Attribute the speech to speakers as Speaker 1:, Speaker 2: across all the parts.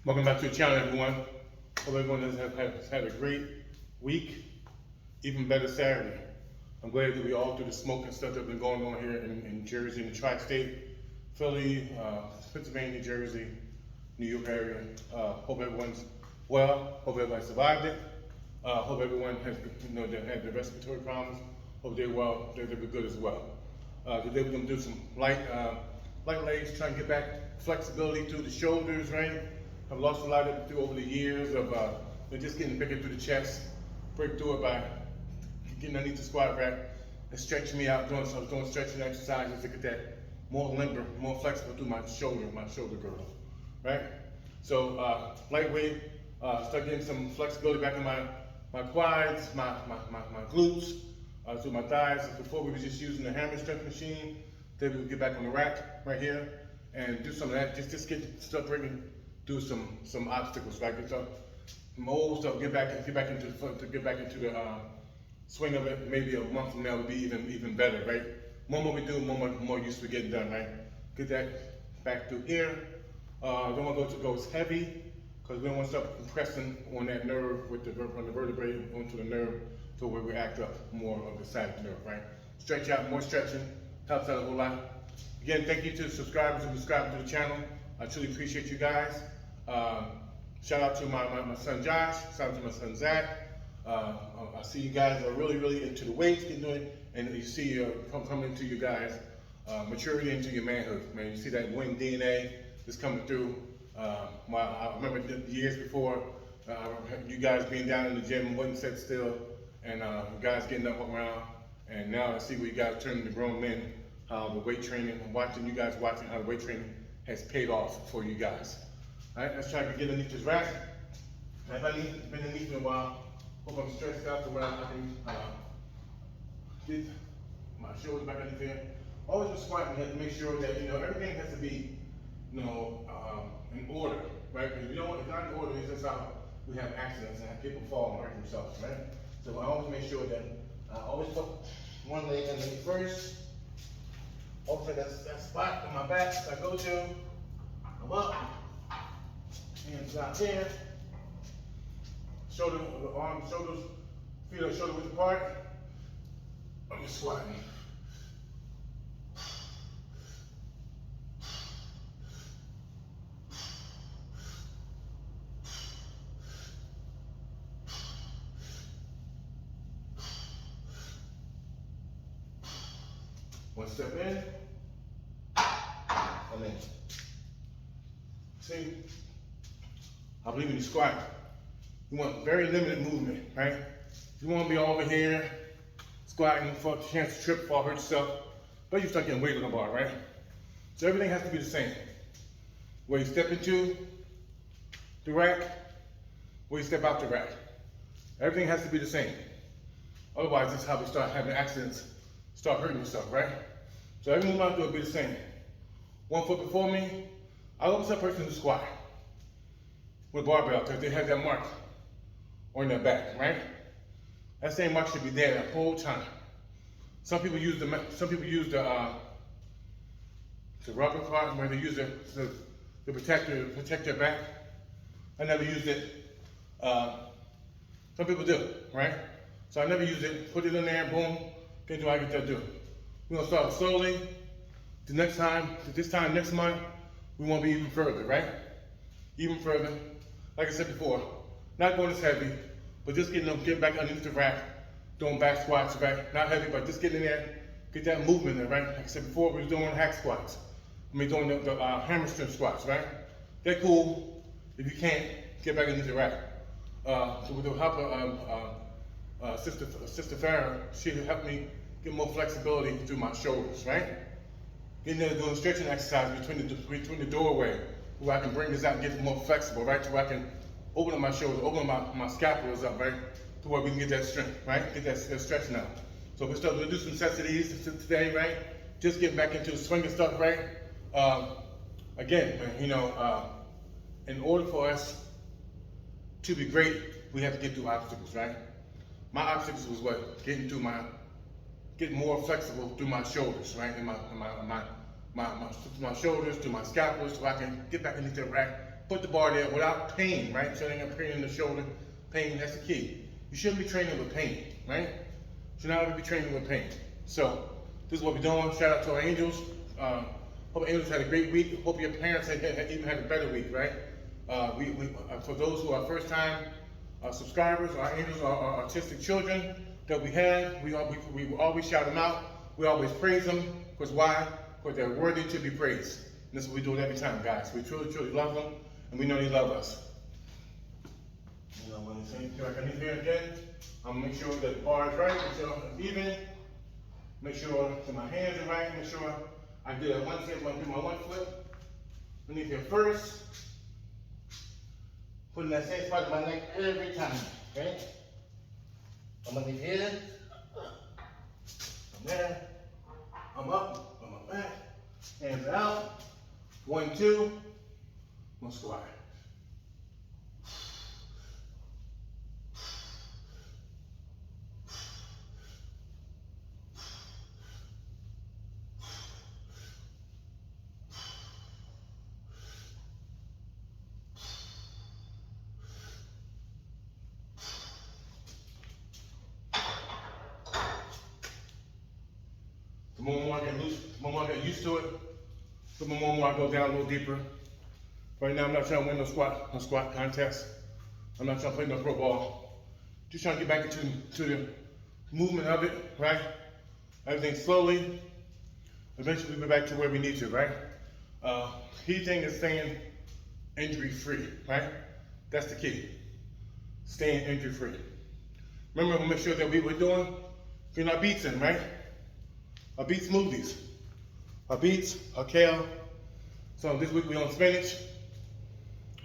Speaker 1: Welcome back to the channel, everyone. Hope everyone has had a great week, even better Saturday. I'm glad that we all through the smoke and stuff that's been going on here in Jersey, in the tri-state, Philly, Pennsylvania, Jersey, New York area. Hope everyone's well. Hope everybody survived it. Hope everyone has, that had the respiratory problems. Hope they're well. They're good as well. Today we're gonna do some light legs, trying to get back flexibility through the shoulders, right? I've lost a lot of it through over the years of just getting bigger through the chest. Break through it by getting underneath the squat rack and stretching me out, doing stretching exercises to get that more limber, more flexible through my shoulder girdle, right? So lightweight, start getting some flexibility back in my quads, my glutes, through my thighs. Before we were just using the hammer strength machine, then we would get back on the rack right here and do some of that. Just start breaking through some obstacles, right? So some old stuff, get back into the swing of it. Maybe a month from now would be even better, right? More we do, more used to getting done, right? Get that back through here. Don't want to go as heavy because we don't want to start compressing on that nerve on the vertebrae onto the nerve to where we act up more of the sciatic nerve, right? Stretch out, more stretching helps out a whole lot. Again, thank you to the subscribers and subscribing to the channel. I truly appreciate you guys. Shout out to my son Josh, shout out to my son Zach. I see you guys are really into the weights, getting it, and you see coming into you guys maturity into your manhood. Man, you see that wing DNA is coming through. I remember the years before, you guys being down in the gym, wasn't set still, and you guys getting up around. And now I see where you guys turning to grown men, how the weight training, watching how the weight training has paid off for you guys. All right, let's try to get underneath this rack. I've been underneath in a while. Hope I'm stretched out to where I can get my shoulders back underneath here. Always been squatting, you have to make sure that everything has to be in order, right? Because if it's not in order, it's just how we have accidents and have people fall and hurt themselves, right? So I always make sure that I always put one leg underneath first. Also, that spot on my back I go to. Come up, hands out here. Shoulders, feet are shoulder width apart. I'm just squatting. One step in, and then, see, I believe in the squat. You want very limited movement, right? You want to be over here, squatting for a chance to trip, fall, hurt yourself, but you start getting weight on the bar, right? So everything has to be the same. Where you step into the rack, where you step out the rack. Everything has to be the same. Otherwise, this is how we start having accidents, start hurting yourself, right? So every move I do will be the same. 1 foot before me, I always tell a person to squat with a barbell because they have that mark on their back, right? That same mark should be there the whole time. Some people use the rubber part where they use it to protect their back. I never used it. Some people do, right? So I never used it. Put it in there, boom. Then do I get that do? We're gonna start slowly. This time next month, we want to be even further, right? Even further. Like I said before, not going as heavy, but just getting back underneath the rack, doing back squats, right? Not heavy, but just getting in there, get that movement in, right? Like I said before, we were doing hack squats. Doing the hammer strength squats, right? They're cool. If you can't, get back underneath the rack. So with the help of Sister Farrah, she helped me get more flexibility through my shoulders, right? Getting there doing stretching exercise between the doorway, where I can bring this out and get it more flexible, right? To where I can open up my shoulders, open up my scapulas up, right? To where we can get that strength, right? Get that stretching out. So we'll do some sets of these today, right? Just getting back into the swinging stuff, right? Again, in order for us to be great, we have to get through obstacles, right? My obstacles was what? Getting more flexible through my shoulders, right? And my shoulders, to my scapula, so I can get back underneath that rack Put the bar there without pain, right? So they got pain in the shoulder, pain, that's the key. You shouldn't be training with pain, right? You should not ever be training with pain. So, this is what we're doing. Shout out to our angels. Hope angels had a great week. Hope your parents even had a better week, right? For those who are first time subscribers, our angels are our artistic children that we have. We always shout them out. We always praise them. Because why? Because they're worthy to be praised. And this is what we do it every time, guys. We truly, truly love them, and we know they love us. You know, when they say, like I need here again, I'm gonna make sure that the bar is right, make sure it's even, make sure that my hands are right, make sure I do that one step, do my one flip. Underneath here first. Putting that same spot in my neck every time, okay? I'm underneath here. I'm there. I'm up, I'm back. Hands out. 1, 2. One squat. The more I get loose, the more I get used to it, the more I go down a little deeper. Right now I'm not trying to win no squat contest. I'm not trying to play no pro ball. Just trying to get back into the movement of it, right? Everything slowly. Eventually we'll be back to where we need to, right? Key thing is staying injury free, right? That's the key. Staying injury free. Remember, we'll make sure that we're getting our beets in, right? Our beet smoothies. Our beets, our kale. So this week we're on spinach,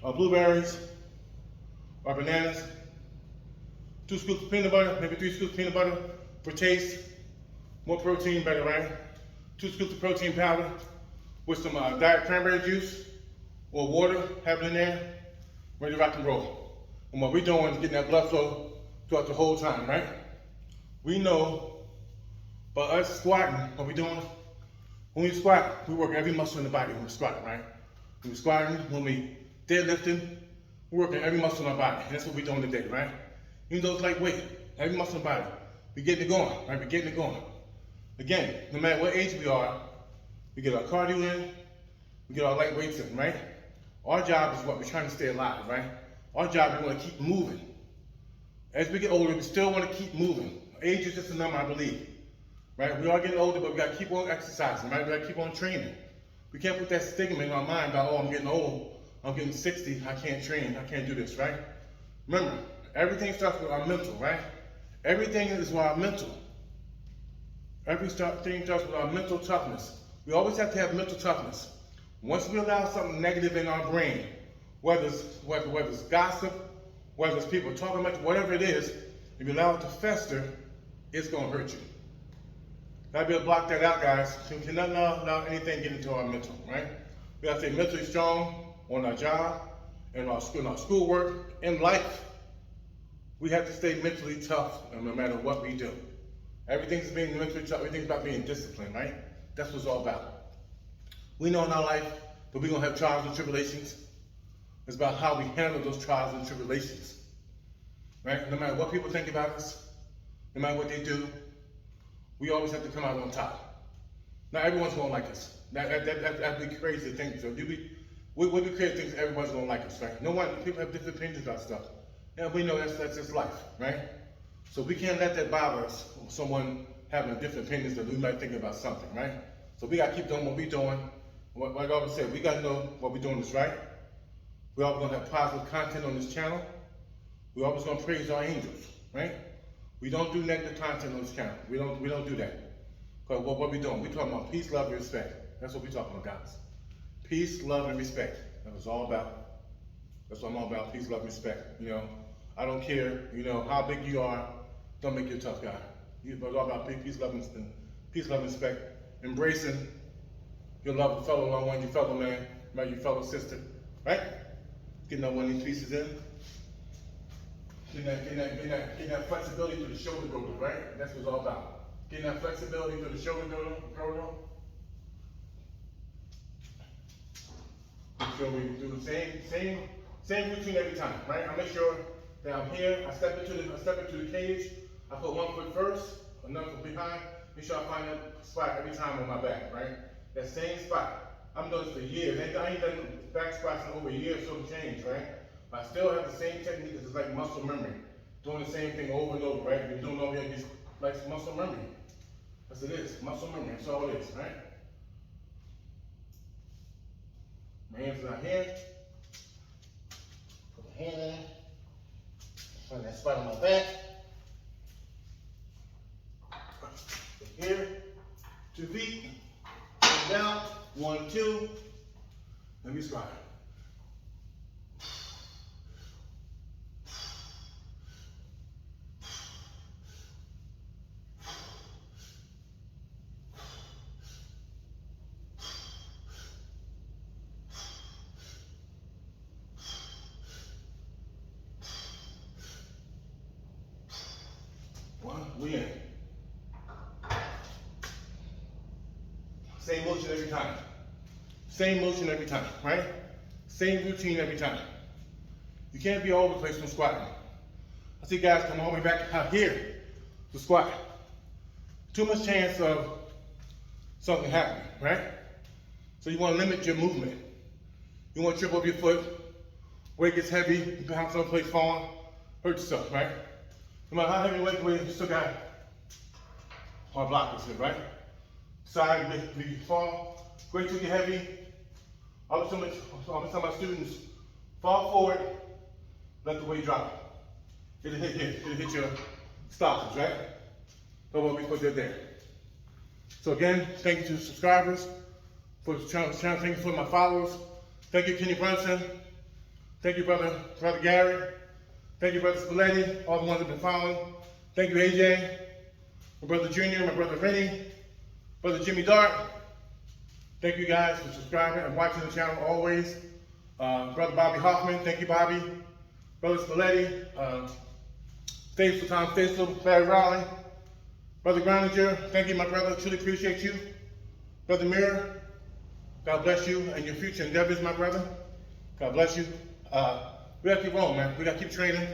Speaker 1: our blueberries, our bananas, 2 scoops of peanut butter, maybe 3 scoops of peanut butter for taste. More protein, better, right? 2 scoops of protein powder with some diet cranberry juice or water, have it in there, ready to rock and roll. And what we're doing is getting that blood flow throughout the whole time, right? We know by us squatting, what we're doing, when we squat, we work every muscle in the body when we squat, right? When we're squatting, when we deadlifting, we're working every muscle in our body. And that's what we're doing today, right? Even though it's lightweight, every muscle in the body, we're getting it going, right? We're getting it going. Again, no matter what age we are, we get our cardio in, we get our light weights in, right? Our job is what we're trying to stay alive, right? Our job is we want to keep moving. As we get older, we still want to keep moving. Age is just a number, I believe. Right? We are getting older, but we got to keep on exercising, right? We got to keep on training. We can't put that stigma in our mind about, oh, I'm getting old, I'm getting 60, I can't train, I can't do this, right? Remember, everything starts with our mental, right? Everything is with our mental. Everything starts with our mental toughness. We always have to have mental toughness. Once we allow something negative in our brain, whether it's gossip, whether it's people talking about you, whatever it is, if you allow it to fester, it's going to hurt you. Gotta be able to block that out, guys. So we cannot allow anything get into our mental, right? We gotta stay mentally strong on our job, in our schoolwork, in life. We have to stay mentally tough no matter what we do. Everything's being mentally tough, everything's about being disciplined, right? That's what it's all about. We know in our life that we're gonna have trials and tribulations. It's about how we handle those trials and tribulations, right? No matter what people think about us, no matter what they do, we always have to come out on top. Not everyone's gonna like us. That'd be crazy to think. So we'd be crazy to think everyone's gonna like us, right? No one, people have different opinions about stuff. And we know that's just life, right? So we can't let that bother us, someone having different opinions that we might think about something, right? So we gotta keep doing what we're doing. Like I always say, we gotta know what we're doing is right. We're always gonna have positive content on this channel. We're always gonna praise our angels, right? We don't do negative content on this channel. We don't do that. Because what we're doing, we're talking about peace, love, and respect. That's what we're talking about, guys. Peace, love, and respect. That's what it's all about. That's what I'm all about, peace, love, and respect. You know, I don't care, you know, how big you are, don't make you a tough guy. It's all about peace, love, and respect. Embracing your love of fellow loved one, your fellow man, right, your fellow sister, right? Getting that one of these pieces in. Getting that flexibility through the shoulder girdle, right? That's what it's all about. Getting that flexibility through the shoulder girdle. Make So we do the same routine every time, right? I make sure that I'm here, I step into the cage, I put one foot first, another foot behind, make sure I find that spot every time on my back, right? That same spot. I've done this for years. I ain't done back squats in over a year, so change, right? But I still have the same technique. It's like muscle memory. Doing the same thing over and over, right? If you're doing all these, like muscle memory. That's it is, muscle memory, that's all it is, right? My hands are here. Put my hand in. Find that spot on my back. Here, 2 feet. Down, 1, 2. Let me squat. We in. Same motion every time. Same motion every time, right? Same routine every time. You can't be all over the place from squatting. I see guys come all the way back out here to squat. Too much chance of something happening, right? So you want to limit your movement. You want to trip over your foot, weight gets heavy, you bounce someplace falling, hurt yourself, right? No matter how heavy weight you still got hard blockers here, right? Side, if you fall, weight too heavy. I always tell my students, fall forward, let the weight drop. It'll hit your stoppers, right? That's what we put there. So again, thank you to the subscribers, for the channel, thank you for my followers. Thank you, Kenny Brunson. Thank you, brother Gary. Thank you, brother Spalletti, all the ones that have been following. Thank you, AJ, my brother Junior, my brother Rennie, brother Jimmy Dart. Thank you guys for subscribing and watching the channel always. Brother Bobby Hoffman, thank you, Bobby. Brother Spalletti, Faithful Tom Faithful, Barry Raleigh. Brother Groninger, thank you, my brother, truly appreciate you. Brother Mirror, God bless you and your future endeavors, my brother. God bless you. We gotta keep rolling, man. We gotta keep training.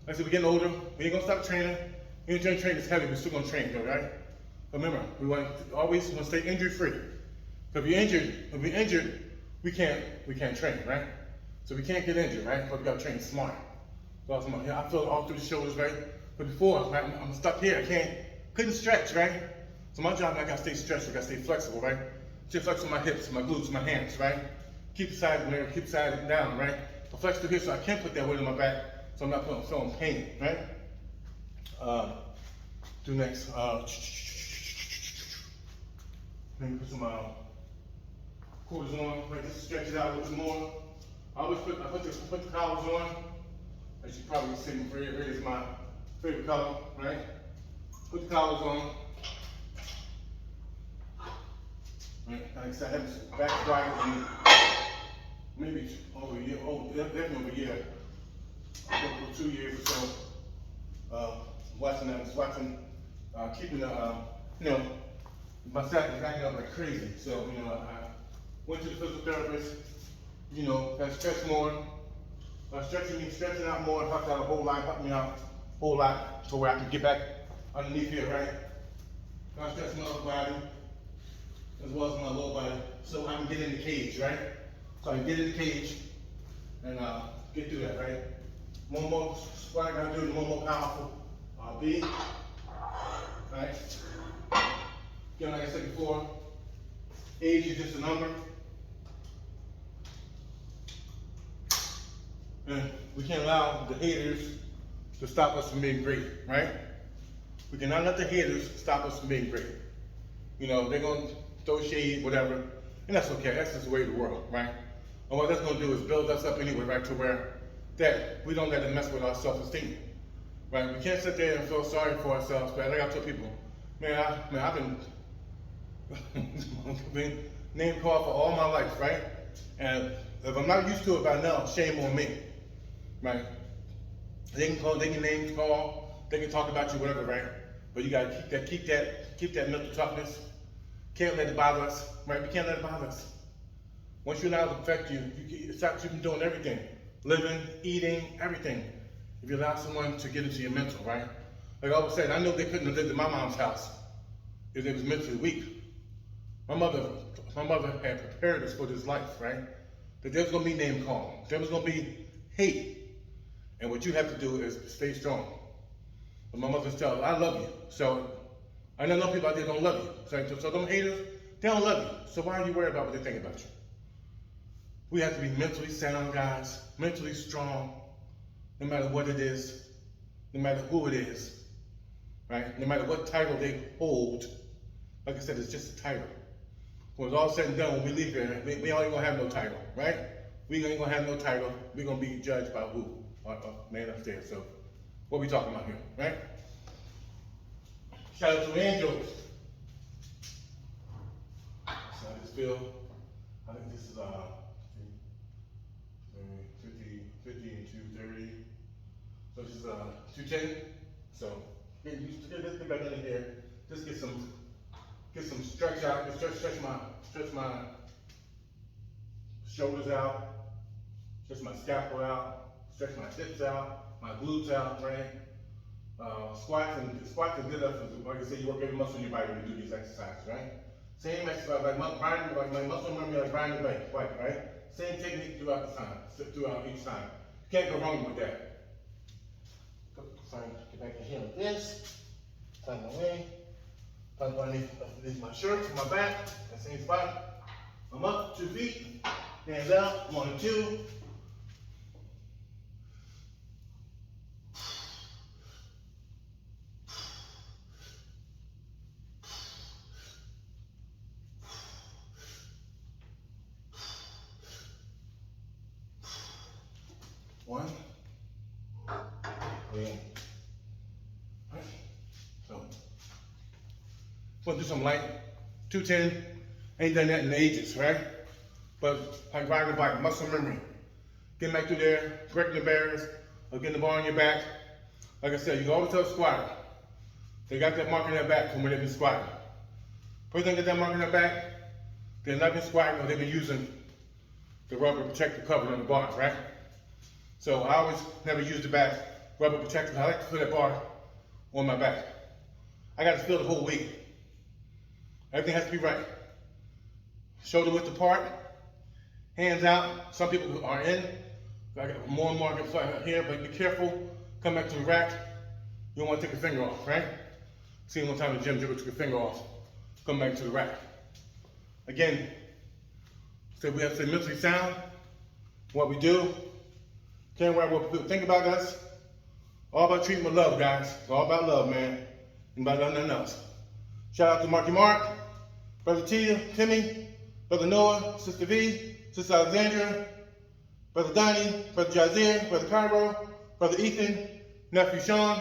Speaker 1: Like I said, we're getting older. We ain't gonna stop training. We ain't gonna train is heavy, we're still gonna train, though, right? But remember, we want to always want to stay injury free. If we're injured, we can't train, right? So we can't get injured, right? But we gotta train smart. So I feel all through the shoulders, right? But before, right, I'm stuck here. Couldn't stretch, right? So my job, I gotta stay stretched. I gotta stay flexible, right? Stay flexible my hips, my glutes, my hands, right? Keep the side down, right? I flex through here so I can put that weight on my back, so I'm not feeling pain, right? Do next. Let me put some quarters on, like this, stretch it out a little bit more. I always put the collars on. As you probably see, red is my favorite color, right? Put the collars on. Right. Like I said, I have this back squat maybe over a year, definitely over a year, over 2 years or so. Keeping the, my sack is acting up like crazy. So, I went to the physical therapist, got stretched more. Stretching out more, helped out a whole lot, helped me out a whole lot to where I can get back underneath here, right? I stretch my upper body as well as my lower body so I can get in the cage, right? So I can get in the cage and get through that, right? One more squat I gotta do, the one more powerful B, right? Again, like I said before, age is just a number. And we can't allow the haters to stop us from being great, right? We cannot let the haters stop us from being great. They're gonna throw shade, whatever, and that's okay. That's just the way of the world, right? And what that's gonna do is build us up anyway, right? To where that we don't let it mess with our self-esteem, right? We can't sit there and feel sorry for ourselves. But like I tell people, I've been name called for all my life, right? And if I'm not used to it by now, shame on me, right? They can name call, they can talk about you, whatever, right? But you gotta keep that mental toughness. Can't let it bother us, right? We can't let it bother us. Once you allow it to affect you, it stops you from doing everything. Living, eating, everything. If you allow someone to get into your mental, right? Like I was saying, I know they couldn't have lived in my mom's house if they was mentally weak. My mother had prepared us for this life, right? That there was gonna be name calling. There was gonna be hate. And what you have to do is stay strong. But my mother's telling, I love you. So I know people out there don't love you. So them haters, they don't love you. So why are you worried about what they think about you? We have to be mentally sound, guys, mentally strong, no matter what it is, no matter who it is, right? No matter what title they hold. Like I said, it's just a title. When it's all said and done, when we leave here, we ain't gonna have no title, right? We ain't gonna have no title. We're gonna be judged by who? Our man upstairs. So, what we talking about here, right? Shout out to Angels. So I just feel, I think this is 50 and 230. So this is 210. So get used to this. Get back in here. Just get some stretch out. Stretch my shoulders out. Stretch my scapula out. Stretch my hips out. My glutes out, right? Squats and deadlifts. Like I said, you work every muscle in your body when you do these exercises, right? Same exercise, like my muscle memory, like riding the bike, right? Same technique throughout each time. You can't go wrong with that. Get back in here with this. Tuck my way. Tuck underneath my shirt, my back, that same spot. I'm up, 2 feet, hands out, 1 and 2. One. Yeah. Right. So, we'll do some light. 210. Ain't done that in ages, right? But like riding a bike, muscle memory. Getting back through there, breaking the barriers, or getting the bar on your back. Like I said, you go over to a squatter. They got that mark in their back from when they've been squatting. First thing they get that mark in their back, they've not been squatting or they've been using the rubber protective cover on the bar, right? So I always never use the back rubber protector. I like to put that bar on my back. I got to feel the whole weight. Everything has to be right. Shoulder width apart, hands out. Some people are in. I got more and more here, but be careful. Come back to the rack. You don't want to take a finger off, right? See one time in the gym, Jibber took a finger off. Come back to the rack. Again, so we have to stay mentally sound. What we do. Can't worry what people think about us. All about treating with love, guys. It's all about love, man. And about nothing else. Shout out to Marky Mark, Brother Timmy, Brother Noah, Sister V, Sister Alexandria, Brother Donnie, Brother Jazier, Brother Cairo, Brother Ethan, Nephew Sean,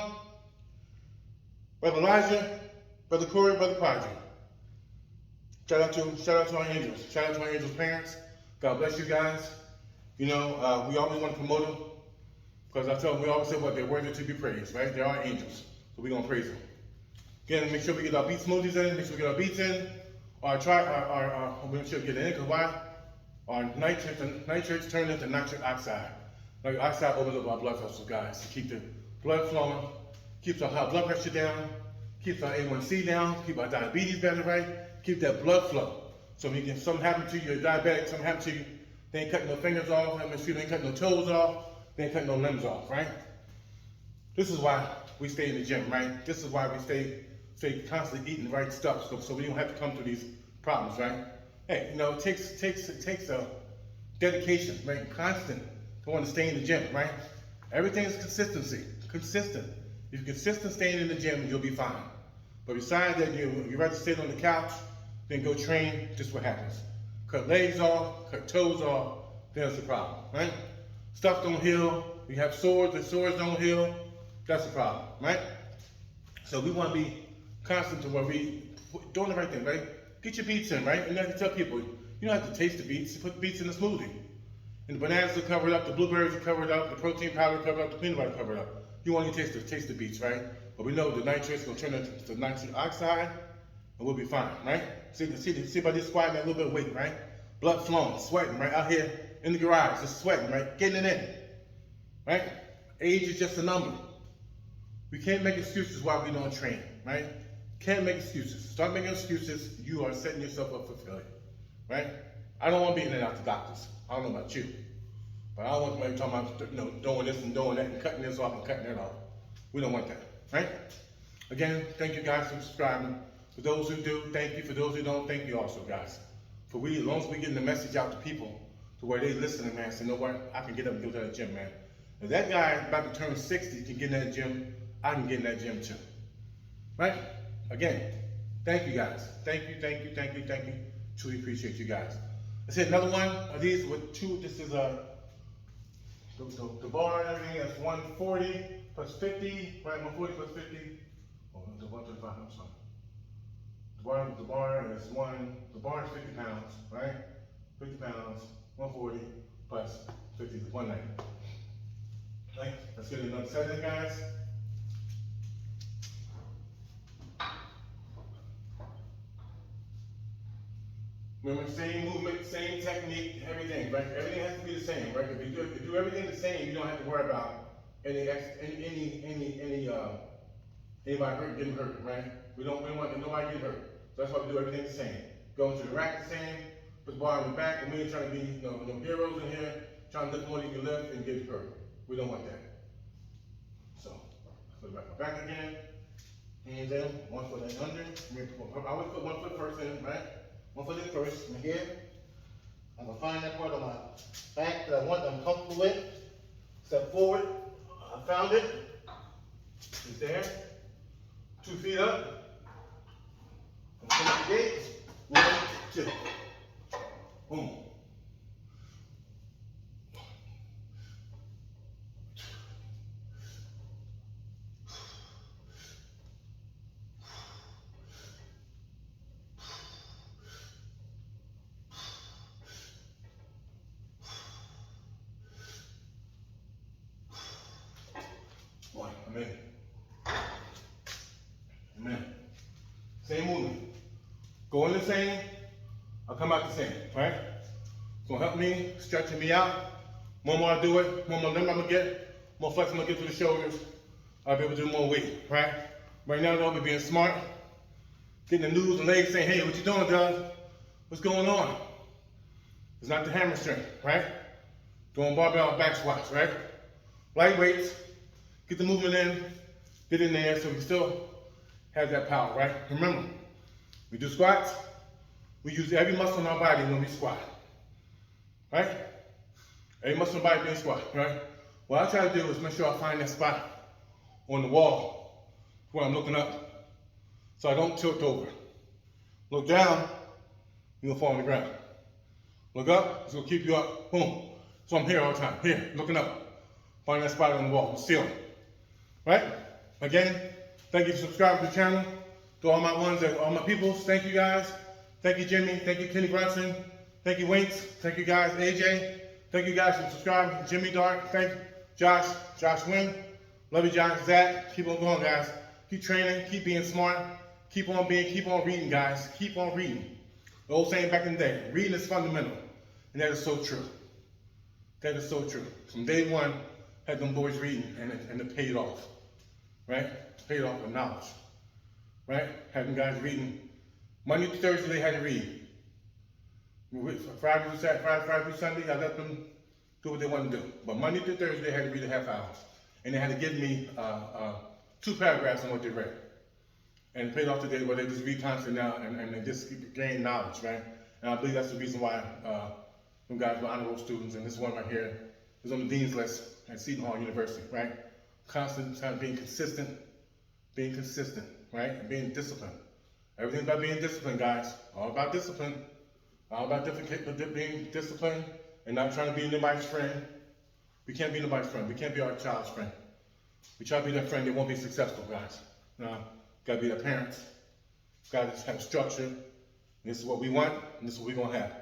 Speaker 1: Brother Elijah, Brother Corey, Brother Padre. Shout out to our angels. Shout out to our angels' parents. God bless you guys. You know, we always want to promote them because we always say what they're worthy to be praised, right? They are angels, so we're gonna praise them. Again, make sure we get our beet smoothies in. Make sure we get our beets in. Make sure we get it in because why? Our nitrates turn into nitric oxide. Nitric oxide opens up our blood vessels, guys, to keep the blood flowing, keeps our high blood pressure down, keeps our A1C down, keep our diabetes better, right? Keep that blood flow. So when something happen to you, you're diabetic, something happen to you. They ain't cutting no fingers off, they ain't cutting no toes off, they ain't cutting no limbs off, right? This is why we stay in the gym, right? This is why we stay constantly eating the right stuff, so we don't have to come through these problems, right? Hey, you know, it takes a dedication, right? Constant to want to stay in the gym, right? Everything is consistency, consistent. If you're consistent staying in the gym, you'll be fine. But besides that, you rather sit on the couch than go train, just what happens. Cut legs off, cut toes off, then it's a problem, right? Stuff don't heal. We have sores, the sores don't heal. That's a problem, right? So we want to be constant to where we doing the right thing, right? Get your beets in, right? And you have to tell people, you don't have to taste the beets. You put the beets in the smoothie. And the bananas are covered up, the blueberries are covered up, the protein powder covered up, the peanut butter covered up. You want to taste the beets, right? But we know the nitrates will turn into nitric oxide, and we'll be fine, right? See by this squatting that little bit of weight, right? blood flowing, sweating, right? Out here in the garage, just sweating, right? Getting it in, right? Age is just a number. We can't make excuses while we don't train, right? Can't make excuses. Start making excuses, you are setting yourself up for failure, right? I don't want to be in and out the doctors. I don't know about you. But I don't want somebody talking about, doing this and doing that and cutting this off and cutting that off. We don't want that, right? Again, thank you guys for subscribing. For those who do, thank you. For those who don't, thank you also, guys. For as long as we're getting the message out to people to where they listening, man, say, you know what, I can get up and go to that gym, man. If that guy about to turn 60 can get in that gym, I can get in that gym too, right? Again, thank you guys. Thank you. Truly appreciate you guys. I said another one of these with two, this is the bar and everything, that's 140 plus 50, right? 140 plus 50. Oh, the 135, I'm sorry. The bar is 50 pounds, right? 50 pounds, 140 plus 50 is 190. Right? Let's get another set in, guys. Remember, same movement, same technique, everything, right? Everything has to be the same, right? If you do everything the same, you don't have to worry about anybody getting hurt, right? We don't want nobody getting hurt. So that's why we do everything the same. Go into the rack the same, put the bar on the back, and we ain't trying to be no heroes in here, trying to lift more than you can lift and get hurt. We don't want that. So, put it back again. Hands in, 1 foot in under. I always put 1 foot first in, right? 1 foot in first, and here. I'm gonna find that part on my back that I want, that I'm comfortable with. Step forward. I found it. It's there. 2 feet up. Open the gate. 1, 2. Boom. Amen. Amen. Same movement. Go in the same, I'll come out the same, right? It's gonna help me, stretching me out. More I do it, more limb I'm gonna get, more flex I'm gonna get through the shoulders. I'll be able to do more weight, right? Right now though, we're being smart, getting the noodles and legs saying, hey, what you doing, Doug? What's going on? It's not the hamstring, right? Doing barbell back squats, right? Light weights. Get the movement in, get in there so we still have that power, right? Remember, we do squats, we use every muscle in our body when we squat, right? Every muscle in our body being squat, right? What I try to do is make sure I find that spot on the wall where I'm looking up so I don't tilt over. Look down, you're gonna fall on the ground. Look up, it's gonna keep you up, boom. So I'm here all the time, here, looking up. Find that spot on the wall, the ceiling. Right? Again, thank you for subscribing to the channel. To all my ones and all my peoples, thank you guys. Thank you, Jimmy. Thank you, Kenny Brunson. Thank you, Winks. Thank you guys, AJ. Thank you guys for subscribing. Jimmy Dark. Thank you, Josh Wynn. Love you, Josh. Zach. Keep on going, guys. Keep training. Keep being smart. Keep on reading, guys. Keep on reading. The old saying back in the day, reading is fundamental. And that is so true. That is so true. From day one, had them boys reading and it paid off. Right? Paid off with knowledge. Right? Had them guys reading. Monday to Thursday they had to read. Friday through Sunday, I let them do what they want to do. But Monday to Thursday they had to read a half hour. And they had to give me 2 paragraphs on what they read. And it paid off today where they just read constantly now and they just gain knowledge, right? And I believe that's the reason why them guys were honor roll students, and this one right here is on the dean's list at Seton Hall University, right? Constant time being consistent, right? And being disciplined. Everything's about being disciplined, guys. All about discipline. All about being disciplined and not trying to be anybody's friend. We can't be nobody's friend. We can't be our child's friend. We try to be that friend that won't be successful, guys. Gotta be their parents. Gotta have structure. And this is what we want, and this is what we're gonna have.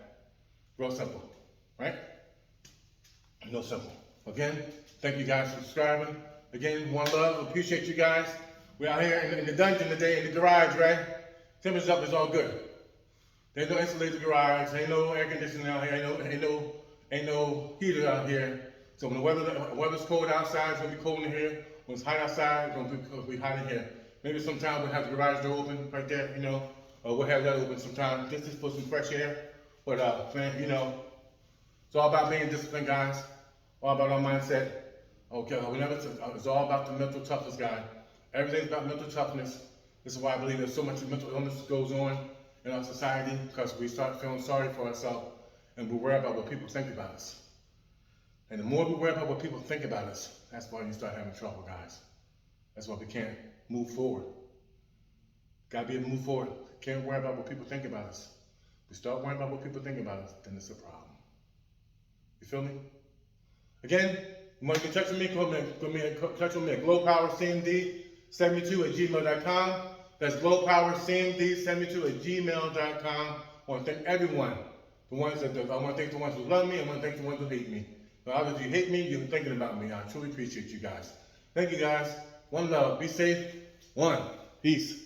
Speaker 1: Real simple, right? Real simple. Again, thank you guys for subscribing. Again, one love, appreciate you guys. We're out here in the dungeon today, in the garage, right? Temperature's up, it's all good. There's no insulated garage, ain't no air conditioning out here, ain't no heater out here. So when the weather's cold outside, it's gonna be cold in here. When it's hot outside, it's gonna be hot in here. Maybe sometime we'll have the garage door open right there, or we'll have that open sometime just for some fresh air. But man, it's all about being disciplined, guys. All about our mindset. Okay, it's all about the mental toughness, guys. Everything's about mental toughness. This is why I believe there's so much mental illness goes on in our society, because we start feeling sorry for ourselves and we worry about what people think about us. And the more we worry about what people think about us, that's why you start having trouble, guys. That's why we can't move forward. Gotta be able to move forward. Can't worry about what people think about us. If we start worrying about what people think about us, then it's a problem. You feel me? Again, you want to get in touch with me, go touch with me at glowpowercmd72@gmail.com. That's glowpowercmd72@gmail.com. I want to thank everyone. I want to thank the ones who love me, I want to thank the ones who hate me. But obviously, if you hate me, you're thinking about me. I truly appreciate you guys. Thank you, guys. One love. Be safe. One. Peace.